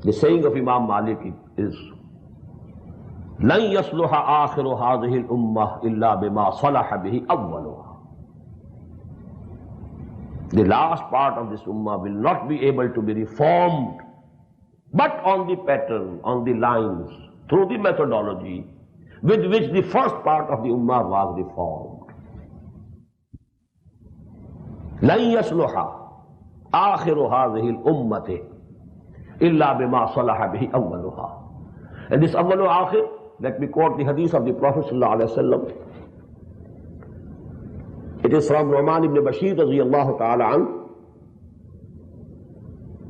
The saying of Imam Malik is, لَن يَصْلُحَ آخِرُ هَذِهِ الْأُمَّةِ إِلَّا بِمَا صَلَحَ بِهِ أَوَّلُهَا. The last part of this ummah will not be able to be reformed, but on the pattern, on the lines, through the methodology with which the first part of the ummah was reformed. لَن يَصْلُحَ آخِرُ هَذِهِ الْأُمَّةِ إِلَّا بِمَا صَلَحَ بِهِ أَوَّلُهَا. And this awwal wa akhir, let me quote the hadith of the Prophet ﷺ. It is from Nu'man ibn Bashir radiyallahu ta'ala an,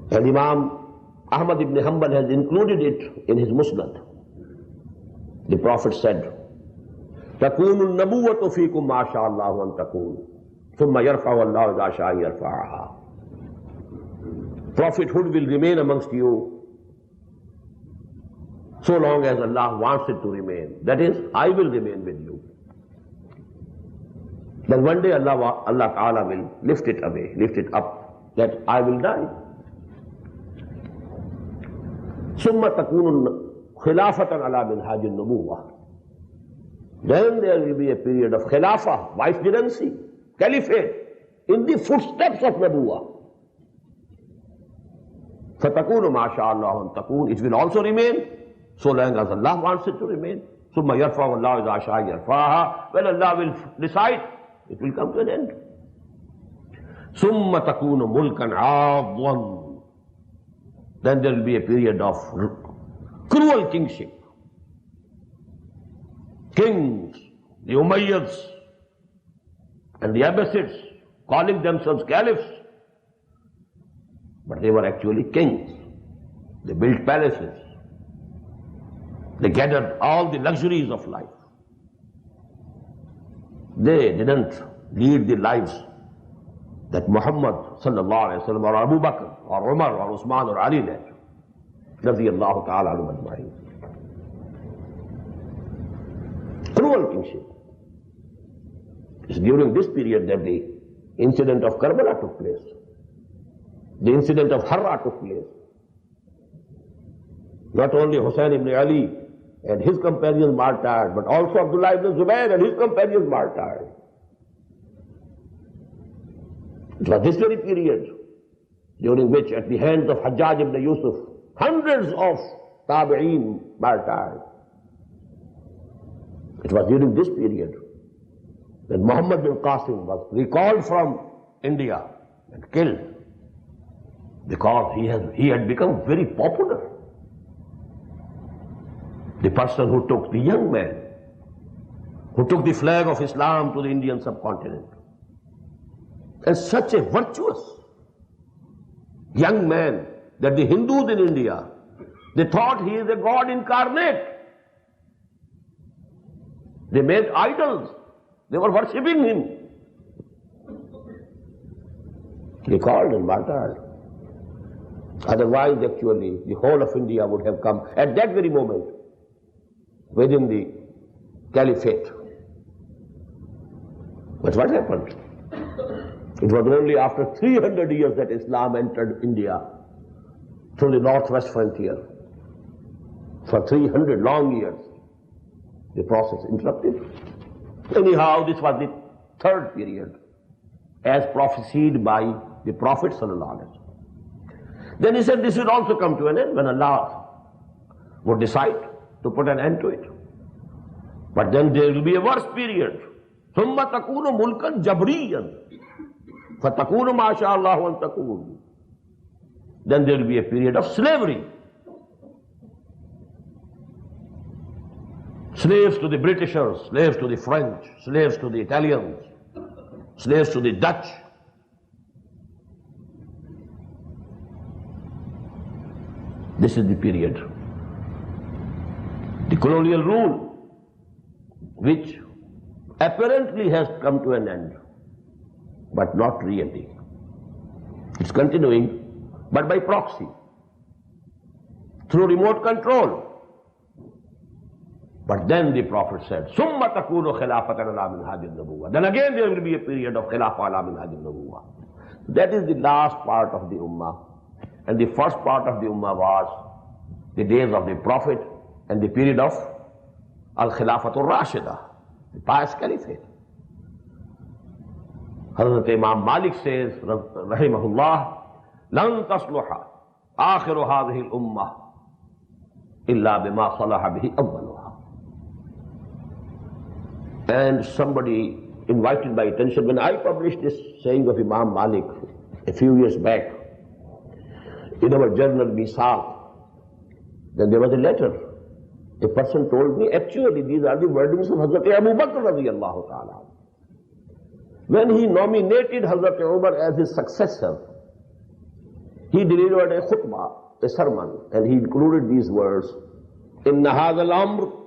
and Imam Ahmad ibn Hanbal has included it in his Musnad. The Prophet said, تَكُونُ النَّبُوَّةُ فِيكُمْ مَا شَاءَ اللَّهُ أَن تَكُونُ ثُمَّ يَرْفَعُ اللَّهُ إِذَا شَاءَ يَرْفَعَهَا. Prophethood will remain amongst you so long as Allah wants it to remain. That is, I will remain with you. Then one day Allah Ta'ala will lift it away, lift it up, that I will die. ثُمَّ تَكُونُ خِلَافَةً عَلَى مِنْهَاجِ النُّبُوَّةِ. Then there will be a period of khilafah, vicegerency, caliphate, in the footsteps of Nabuwah. فَتَكُونُ مَا شَاءَ اللَّهُ أَن تَكُونُ. It will also remain so long as Allah wants it to remain. ثُمَّ يَرْفَعُ اللَّهُ إِذَا شَاءَ يَرْفَعَهَا. When Allah will decide, it will come to an end. ثُمَّ تَكُونُ مُلْكًا عَاضًا. Then there will be a period of cruel kingship. Kings, the Umayyads and the Abbasids, calling themselves caliphs, but they were actually kings. They built palaces. They gathered all the luxuries of life. They didn't lead the lives that Muhammad sallallahu alayhi wa sallam or Abu Bakr or Umar or Usman or Ali led. Radiyallahu ta'ala anhum ajma'in. Cruel kingship. It's during this period that the incident of Karbala took place. The incident of Harra took place. Not only Hussain ibn Ali and his companions martyred, but also Abdullah ibn Zubayr and his companions martyred. It was this very period during which, at the hands of Hajjaj ibn Yusuf, hundreds of tabi'een martyred. It was during this period that Muhammad bin Qasim was recalled from India and killed, because he had become very popular. The person who took, the young man, who took the flag of Islam to the Indian subcontinent. And such a virtuous young man that the Hindus in India, they thought he is a God incarnate. They made idols. They were worshipping him. He called and martyred. Otherwise, actually, the whole of India would have come at that very moment within the caliphate. But what happened? It was only after 300 years that Islam entered India through the northwest frontier. For 300 long years, the process interrupted. Anyhow, this was the third period, as prophesied by the Prophet ﷺ. Then he said this will also come to an end when Allah would decide to put an end to it. But then there will be a worse period. ثُمَّ تَكُونُ مُلْكًا جَبْرِيًّا فَتَكُونُ مَا شَاءَ اللَّهُ أَن تَكُونُ. Then there will be a period of slavery. Slaves to the Britishers, slaves to the French, slaves to the Italians, slaves to the Dutch. This is the period. The colonial rule, which apparently has come to an end, but not really. It's continuing, but by proxy, through remote control. But then the Prophet said, ثُمَّ تَكُونُ خِلَافَةً عَلَى مِنْهَاجِ النُّبُوَّةِ. Then again there will be a period of khilafah ala minhaj al-nubuwwah. That is the last part of the ummah. And the first part of the ummah was the days of the Prophet and the period of Al-Khilafatul Rashida, the pious caliphate. Hazrat Imam Malik says, rahimahullah, لن تصلح آخر هذه الأمة إلا بما صلح به أولها. And somebody invited my attention when I published this saying of Imam Malik a few years back in our journal Nisab. Then there was a letter. A person told me, actually these are the wordings of Hazrat Abu Bakr radiyallahu ta'ala. When he nominated Hazrat Umar as his successor, he delivered a khutbah, a sermon, and he included these words, إِنَّ هَذَا الْأَمْرُ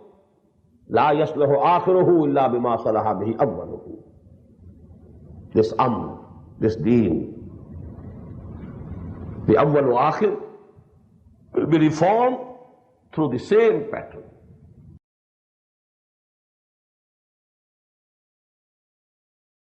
لَا يَصْلَحُ آخِرُهُ إِلَّا بِمَا صَلَحَ بِهِ أَوَّلُهُ. This amr, this deen, the awwal wa akhir will be reformed through the same pattern.